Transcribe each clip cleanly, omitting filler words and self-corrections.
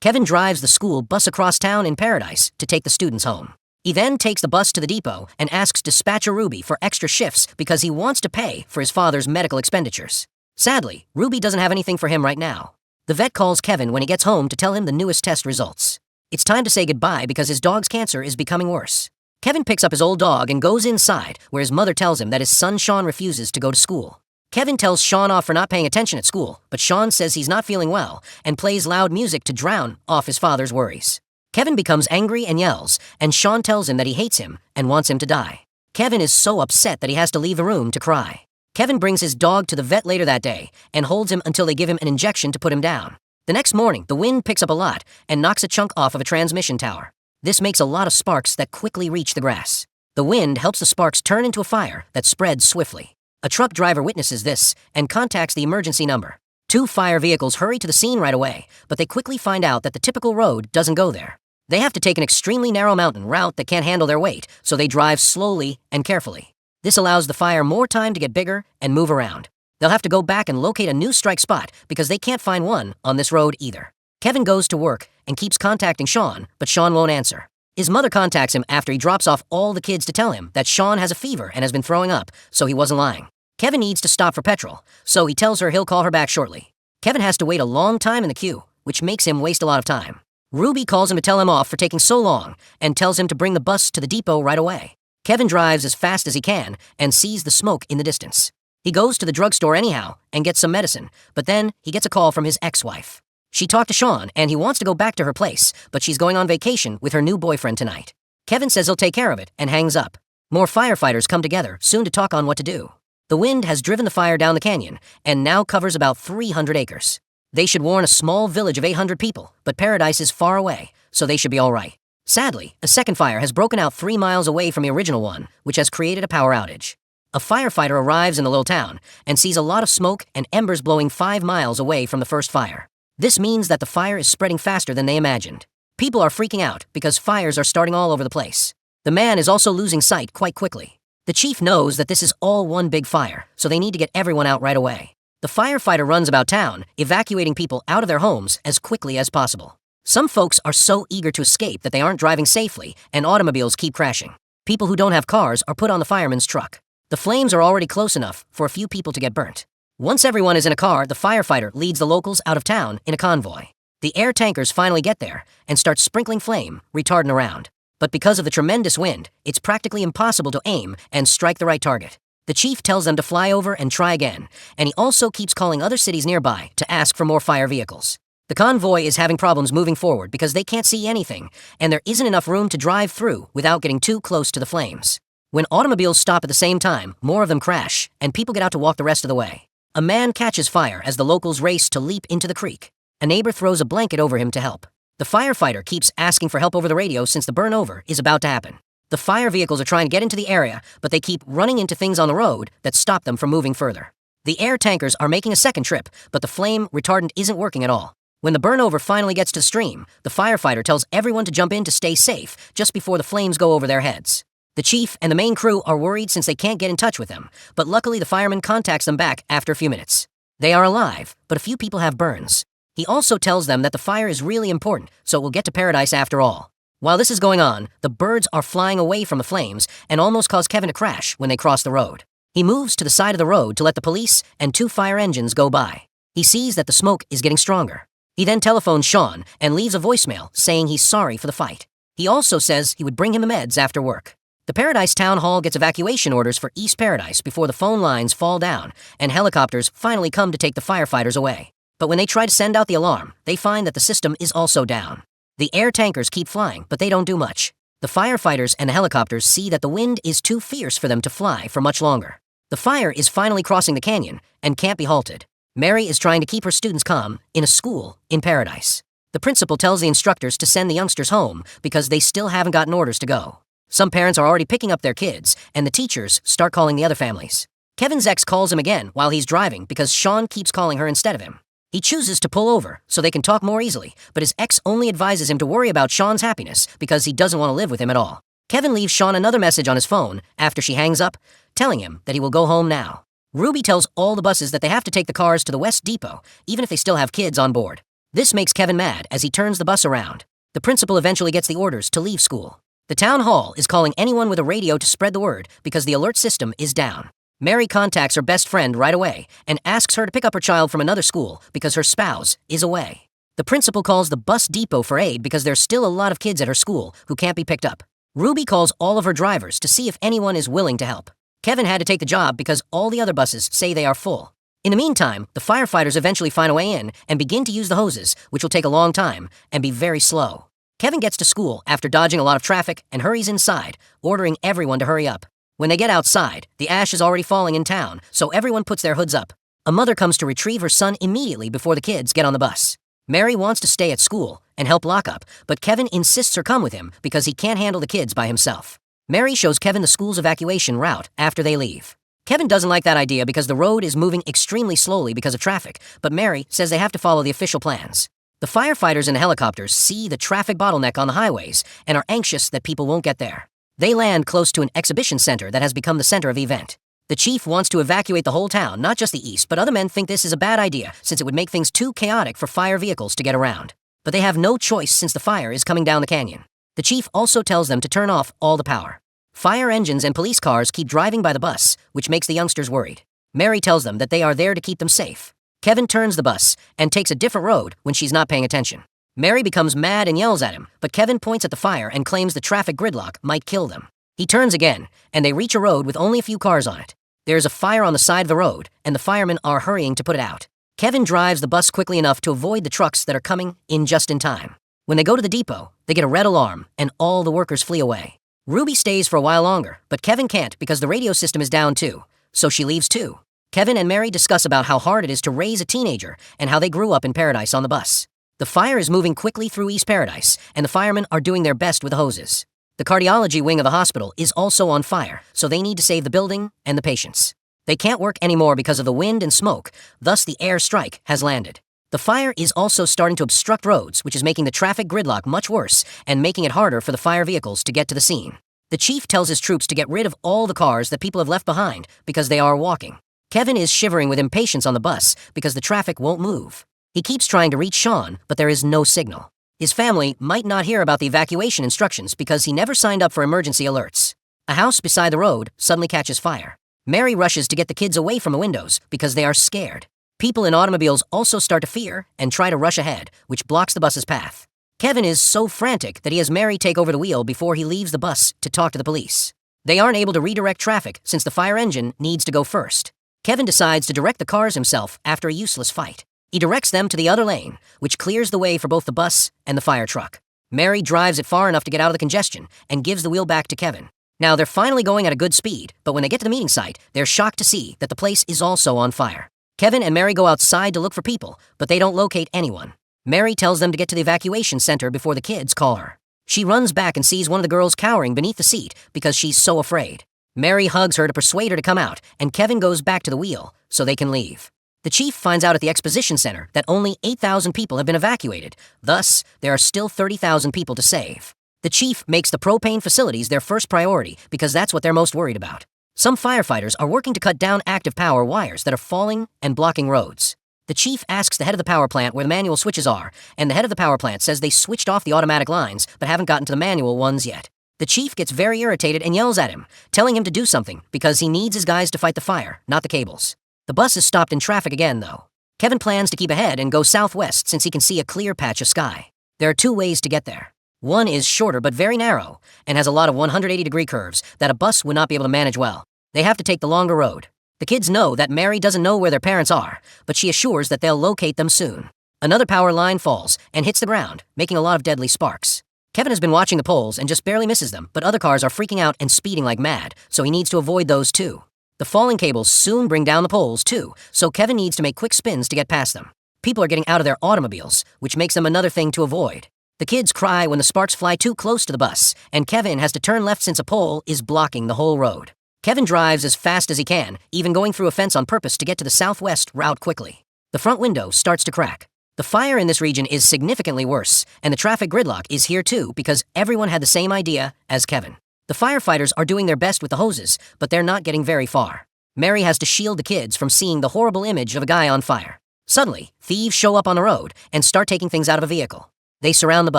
Kevin drives the school bus across town in Paradise to take the students home. He then takes the bus to the depot and asks dispatcher Ruby for extra shifts because he wants to pay for his father's medical expenditures. Sadly, Ruby doesn't have anything for him right now. The vet calls Kevin when he gets home to tell him the newest test results. It's time to say goodbye because his dog's cancer is becoming worse. Kevin picks up his old dog and goes inside, where his mother tells him that his son Sean refuses to go to school. Kevin tells Sean off for not paying attention at school, but Sean says he's not feeling well and plays loud music to drown off his father's worries. Kevin becomes angry and yells, and Sean tells him that he hates him and wants him to die. Kevin is so upset that he has to leave the room to cry. Kevin brings his dog to the vet later that day and holds him until they give him an injection to put him down. The next morning, the wind picks up a lot and knocks a chunk off of a transmission tower. This makes a lot of sparks that quickly reach the grass. The wind helps the sparks turn into a fire that spreads swiftly. A truck driver witnesses this and contacts the emergency number. 2 fire vehicles hurry to the scene right away, but they quickly find out that the typical road doesn't go there. They have to take an extremely narrow mountain route that can't handle their weight, so they drive slowly and carefully. This allows the fire more time to get bigger and move around. They'll have to go back and locate a new strike spot because they can't find one on this road either. Kevin goes to work and keeps contacting Sean, but Sean won't answer. His mother contacts him after he drops off all the kids to tell him that Sean has a fever and has been throwing up, so he wasn't lying. Kevin needs to stop for petrol, so he tells her he'll call her back shortly. Kevin has to wait a long time in the queue, which makes him waste a lot of time. Ruby calls him to tell him off for taking so long and tells him to bring the bus to the depot right away. Kevin drives as fast as he can and sees the smoke in the distance. He goes to the drugstore anyhow and gets some medicine, but then he gets a call from his ex-wife. She talked to Sean and he wants to go back to her place, but she's going on vacation with her new boyfriend tonight. Kevin says he'll take care of it and hangs up. More firefighters come together soon to talk on what to do. The wind has driven the fire down the canyon and now covers about 300 acres. They should warn a small village of 800 people, but Paradise is far away, so they should be all right. Sadly, a second fire has broken out 3 miles away from the original one, which has created a power outage. A firefighter arrives in the little town and sees a lot of smoke and embers blowing 5 miles away from the first fire. This means that the fire is spreading faster than they imagined. People are freaking out because fires are starting all over the place. The man is also losing sight quite quickly. The chief knows that this is all one big fire, so they need to get everyone out right away. The firefighter runs about town, evacuating people out of their homes as quickly as possible. Some folks are so eager to escape that they aren't driving safely, and automobiles keep crashing. People who don't have cars are put on the fireman's truck. The flames are already close enough for a few people to get burnt. Once everyone is in a car, the firefighter leads the locals out of town in a convoy. The air tankers finally get there and start sprinkling flame, retardant around. But because of the tremendous wind, it's practically impossible to aim and strike the right target. The chief tells them to fly over and try again, and he also keeps calling other cities nearby to ask for more fire vehicles. The convoy is having problems moving forward because they can't see anything, and there isn't enough room to drive through without getting too close to the flames. When automobiles stop at the same time, more of them crash, and people get out to walk the rest of the way. A man catches fire as the locals race to leap into the creek. A neighbor throws a blanket over him to help. The firefighter keeps asking for help over the radio since the burnover is about to happen. The fire vehicles are trying to get into the area, but they keep running into things on the road that stop them from moving further. The air tankers are making a second trip, but the flame retardant isn't working at all. When the burnover finally gets to the stream, the firefighter tells everyone to jump in to stay safe just before the flames go over their heads. The chief and the main crew are worried since they can't get in touch with them, but luckily the fireman contacts them back after a few minutes. They are alive, but a few people have burns. He also tells them that the fire is really important, so it will get to Paradise after all. While this is going on, the birds are flying away from the flames and almost cause Kevin to crash when they cross the road. He moves to the side of the road to let the police and 2 fire engines go by. He sees that the smoke is getting stronger. He then telephones Sean and leaves a voicemail saying he's sorry for the fight. He also says he would bring him the meds after work. The Paradise Town Hall gets evacuation orders for East Paradise before the phone lines fall down and helicopters finally come to take the firefighters away. But when they try to send out the alarm, they find that the system is also down. The air tankers keep flying, but they don't do much. The firefighters and the helicopters see that the wind is too fierce for them to fly for much longer. The fire is finally crossing the canyon and can't be halted. Mary is trying to keep her students calm in a school in Paradise. The principal tells the instructors to send the youngsters home because they still haven't gotten orders to go. Some parents are already picking up their kids, and the teachers start calling the other families. Kevin's ex calls him again while he's driving because Sean keeps calling her instead of him. He chooses to pull over so they can talk more easily, but his ex only advises him to worry about Sean's happiness because he doesn't want to live with him at all. Kevin leaves Sean another message on his phone after she hangs up, telling him that he will go home now. Ruby tells all the buses that they have to take the cars to the West Depot, even if they still have kids on board. This makes Kevin mad as he turns the bus around. The principal eventually gets the orders to leave school. The town hall is calling anyone with a radio to spread the word because the alert system is down. Mary contacts her best friend right away and asks her to pick up her child from another school because her spouse is away. The principal calls the bus depot for aid because there's still a lot of kids at her school who can't be picked up. Ruby calls all of her drivers to see if anyone is willing to help. Kevin had to take the job because all the other buses say they are full. In the meantime, the firefighters eventually find a way in and begin to use the hoses, which will take a long time and be very slow. Kevin gets to school after dodging a lot of traffic and hurries inside, ordering everyone to hurry up. When they get outside, the ash is already falling in town, so everyone puts their hoods up. A mother comes to retrieve her son immediately before the kids get on the bus. Mary wants to stay at school and help lock up, but Kevin insists her come with him because he can't handle the kids by himself. Mary shows Kevin the school's evacuation route after they leave. Kevin doesn't like that idea because the road is moving extremely slowly because of traffic, but Mary says they have to follow the official plans. The firefighters and the helicopters see the traffic bottleneck on the highways and are anxious that people won't get there. They land close to an exhibition center that has become the center of the event. The chief wants to evacuate the whole town, not just the east, but other men think this is a bad idea since it would make things too chaotic for fire vehicles to get around. But they have no choice since the fire is coming down the canyon. The chief also tells them to turn off all the power. Fire engines and police cars keep driving by the bus, which makes the youngsters worried. Mary tells them that they are there to keep them safe. Kevin turns the bus and takes a different road when she's not paying attention. Mary becomes mad and yells at him, but Kevin points at the fire and claims the traffic gridlock might kill them. He turns again, and they reach a road with only a few cars on it. There is a fire on the side of the road, and the firemen are hurrying to put it out. Kevin drives the bus quickly enough to avoid the trucks that are coming in just in time. When they go to the depot, they get a red alarm, and all the workers flee away. Ruby stays for a while longer, but Kevin can't because the radio system is down too, so she leaves too. Kevin and Mary discuss about how hard it is to raise a teenager and how they grew up in Paradise on the bus. The fire is moving quickly through East Paradise, and the firemen are doing their best with the hoses. The cardiology wing of the hospital is also on fire, so they need to save the building and the patients. They can't work anymore because of the wind and smoke, thus the air strike has landed. The fire is also starting to obstruct roads, which is making the traffic gridlock much worse and making it harder for the fire vehicles to get to the scene. The chief tells his troops to get rid of all the cars that people have left behind because they are walking. Kevin is shivering with impatience on the bus because the traffic won't move. He keeps trying to reach Sean, but there is no signal. His family might not hear about the evacuation instructions because he never signed up for emergency alerts. A house beside the road suddenly catches fire. Mary rushes to get the kids away from the windows because they are scared. People in automobiles also start to fear and try to rush ahead, which blocks the bus's path. Kevin is so frantic that he has Mary take over the wheel before he leaves the bus to talk to the police. They aren't able to redirect traffic since the fire engine needs to go first. Kevin decides to direct the cars himself after a useless fight. He directs them to the other lane, which clears the way for both the bus and the fire truck. Mary drives it far enough to get out of the congestion and gives the wheel back to Kevin. Now they're finally going at a good speed, but when they get to the meeting site, they're shocked to see that the place is also on fire. Kevin and Mary go outside to look for people, but they don't locate anyone. Mary tells them to get to the evacuation center before the kids call her. She runs back and sees one of the girls cowering beneath the seat because she's so afraid. Mary hugs her to persuade her to come out, and Kevin goes back to the wheel so they can leave. The chief finds out at the exposition center that only 8,000 people have been evacuated. Thus, there are still 30,000 people to save. The chief makes the propane facilities their first priority because that's what they're most worried about. Some firefighters are working to cut down active power wires that are falling and blocking roads. The chief asks the head of the power plant where the manual switches are, and the head of the power plant says they switched off the automatic lines but haven't gotten to the manual ones yet. The chief gets very irritated and yells at him, telling him to do something because he needs his guys to fight the fire, not the cables. The bus is stopped in traffic again, though. Kevin plans to keep ahead and go southwest since he can see a clear patch of sky. There are two ways to get there. One is shorter but very narrow and has a lot of 180-degree curves that a bus would not be able to manage well. They have to take the longer road. The kids know that Mary doesn't know where their parents are, but she assures that they'll locate them soon. Another power line falls and hits the ground, making a lot of deadly sparks. Kevin has been watching the poles and just barely misses them, but other cars are freaking out and speeding like mad, so he needs to avoid those too. The falling cables soon bring down the poles too, so Kevin needs to make quick spins to get past them. People are getting out of their automobiles, which makes them another thing to avoid. The kids cry when the sparks fly too close to the bus, and Kevin has to turn left since a pole is blocking the whole road. Kevin drives as fast as he can, even going through a fence on purpose to get to the southwest route quickly. The front window starts to crack. The fire in this region is significantly worse, and the traffic gridlock is here too because everyone had the same idea as Kevin. The firefighters are doing their best with the hoses, but they're not getting very far. Mary has to shield the kids from seeing the horrible image of a guy on fire. Suddenly, thieves show up on the road and start taking things out of a vehicle. They surround the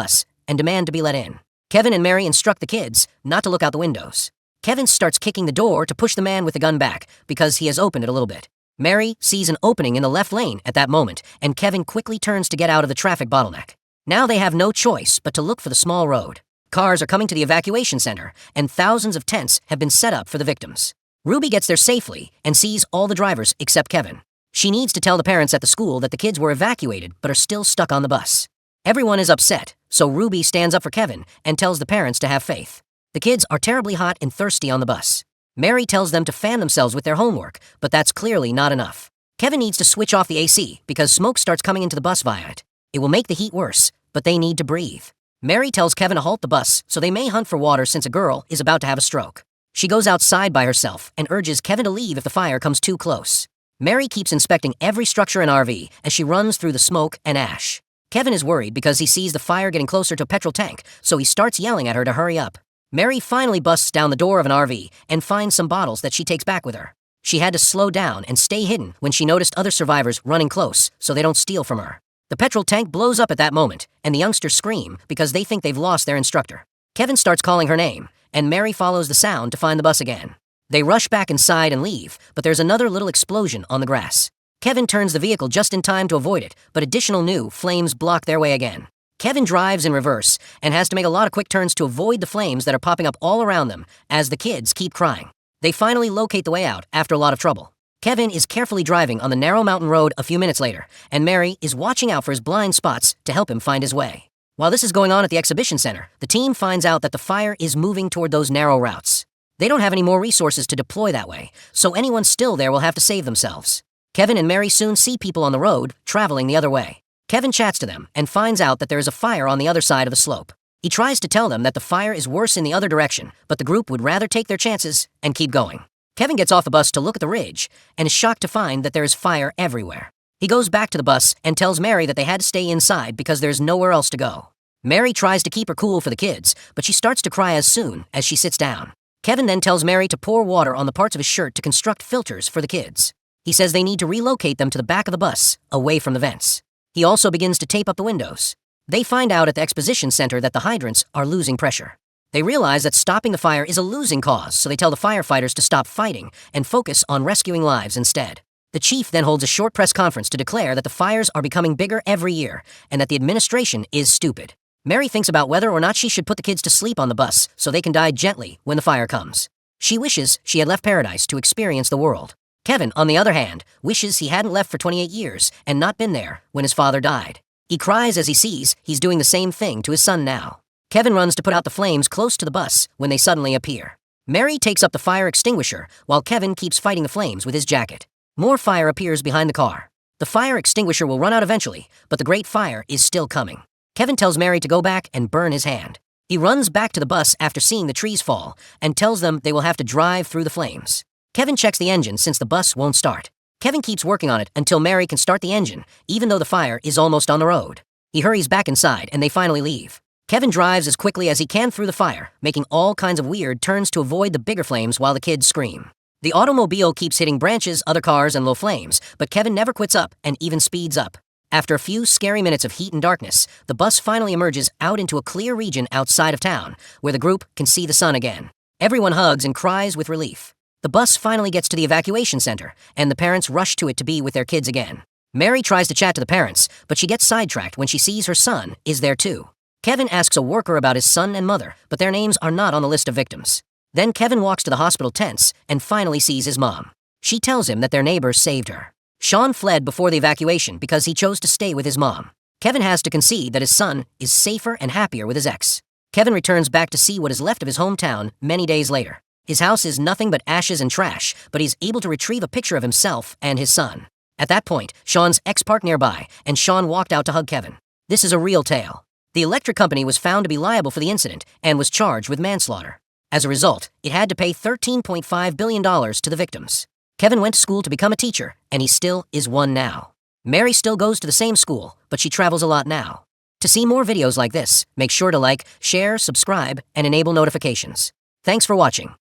bus and demand to be let in. Kevin and Mary instruct the kids not to look out the windows. Kevin starts kicking the door to push the man with the gun back because he has opened it a little bit. Mary sees an opening in the left lane at that moment, and Kevin quickly turns to get out of the traffic bottleneck. Now they have no choice but to look for the small road. Cars are coming to the evacuation center, and thousands of tents have been set up for the victims. Ruby gets there safely and sees all the drivers except Kevin. She needs to tell the parents at the school that the kids were evacuated but are still stuck on the bus. Everyone is upset, so Ruby stands up for Kevin and tells the parents to have faith. The kids are terribly hot and thirsty on the bus. Mary tells them to fan themselves with their homework, but that's clearly not enough. Kevin needs to switch off the AC because smoke starts coming into the bus via it. It will make the heat worse, but they need to breathe. Mary tells Kevin to halt the bus so they may hunt for water since a girl is about to have a stroke. She goes outside by herself and urges Kevin to leave if the fire comes too close. Mary keeps inspecting every structure in RV as she runs through the smoke and ash. Kevin is worried because he sees the fire getting closer to a petrol tank, so he starts yelling at her to hurry up. Mary finally busts down the door of an RV and finds some bottles that she takes back with her. She had to slow down and stay hidden when she noticed other survivors running close so they don't steal from her. The petrol tank blows up at that moment, and the youngsters scream because they think they've lost their instructor. Kevin starts calling her name, and Mary follows the sound to find the bus again. They rush back inside and leave, but there's another little explosion on the grass. Kevin turns the vehicle just in time to avoid it, but additional new flames block their way again. Kevin drives in reverse and has to make a lot of quick turns to avoid the flames that are popping up all around them as the kids keep crying. They finally locate the way out after a lot of trouble. Kevin is carefully driving on the narrow mountain road a few minutes later, and Mary is watching out for his blind spots to help him find his way. While this is going on at the exhibition center, the team finds out that the fire is moving toward those narrow routes. They don't have any more resources to deploy that way, so anyone still there will have to save themselves. Kevin and Mary soon see people on the road traveling the other way. Kevin chats to them and finds out that there is a fire on the other side of the slope. He tries to tell them that the fire is worse in the other direction, but the group would rather take their chances and keep going. Kevin gets off the bus to look at the ridge and is shocked to find that there is fire everywhere. He goes back to the bus and tells Mary that they had to stay inside because there's nowhere else to go. Mary tries to keep her cool for the kids, but she starts to cry as soon as she sits down. Kevin then tells Mary to pour water on the parts of his shirt to construct filters for the kids. He says they need to relocate them to the back of the bus, away from the vents. He also begins to tape up the windows. They find out at the exposition center that the hydrants are losing pressure. They realize that stopping the fire is a losing cause, so they tell the firefighters to stop fighting and focus on rescuing lives instead. The chief then holds a short press conference to declare that the fires are becoming bigger every year and that the administration is stupid. Mary thinks about whether or not she should put the kids to sleep on the bus so they can die gently when the fire comes. She wishes she had left paradise to experience the world. Kevin, on the other hand, wishes he hadn't left for 28 years and not been there when his father died. He cries as he sees he's doing the same thing to his son now. Kevin runs to put out the flames close to the bus when they suddenly appear. Mary takes up the fire extinguisher while Kevin keeps fighting the flames with his jacket. More fire appears behind the car. The fire extinguisher will run out eventually, but the great fire is still coming. Kevin tells Mary to go back and burn his hand. He runs back to the bus after seeing the trees fall and tells them they will have to drive through the flames. Kevin checks the engine since the bus won't start. Kevin keeps working on it until Mary can start the engine, even though the fire is almost on the road. He hurries back inside and they finally leave. Kevin drives as quickly as he can through the fire, making all kinds of weird turns to avoid the bigger flames while the kids scream. The automobile keeps hitting branches, other cars, and low flames, but Kevin never quits up and even speeds up. After a few scary minutes of heat and darkness, the bus finally emerges out into a clear region outside of town, where the group can see the sun again. Everyone hugs and cries with relief. The bus finally gets to the evacuation center, and the parents rush to it to be with their kids again. Mary tries to chat to the parents, but she gets sidetracked when she sees her son is there too. Kevin asks a worker about his son and mother, but their names are not on the list of victims. Then Kevin walks to the hospital tents and finally sees his mom. She tells him that their neighbor saved her. Sean fled before the evacuation because he chose to stay with his mom. Kevin has to concede that his son is safer and happier with his ex. Kevin returns back to see what is left of his hometown many days later. His house is nothing but ashes and trash, but he's able to retrieve a picture of himself and his son. At that point, Sean's ex parked nearby, and Sean walked out to hug Kevin. This is a real tale. The electric company was found to be liable for the incident and was charged with manslaughter. As a result, it had to pay $13.5 billion to the victims. Kevin went to school to become a teacher, and he still is one now. Mary still goes to the same school, but she travels a lot now. To see more videos like this, make sure to like, share, subscribe, and enable notifications. Thanks for watching.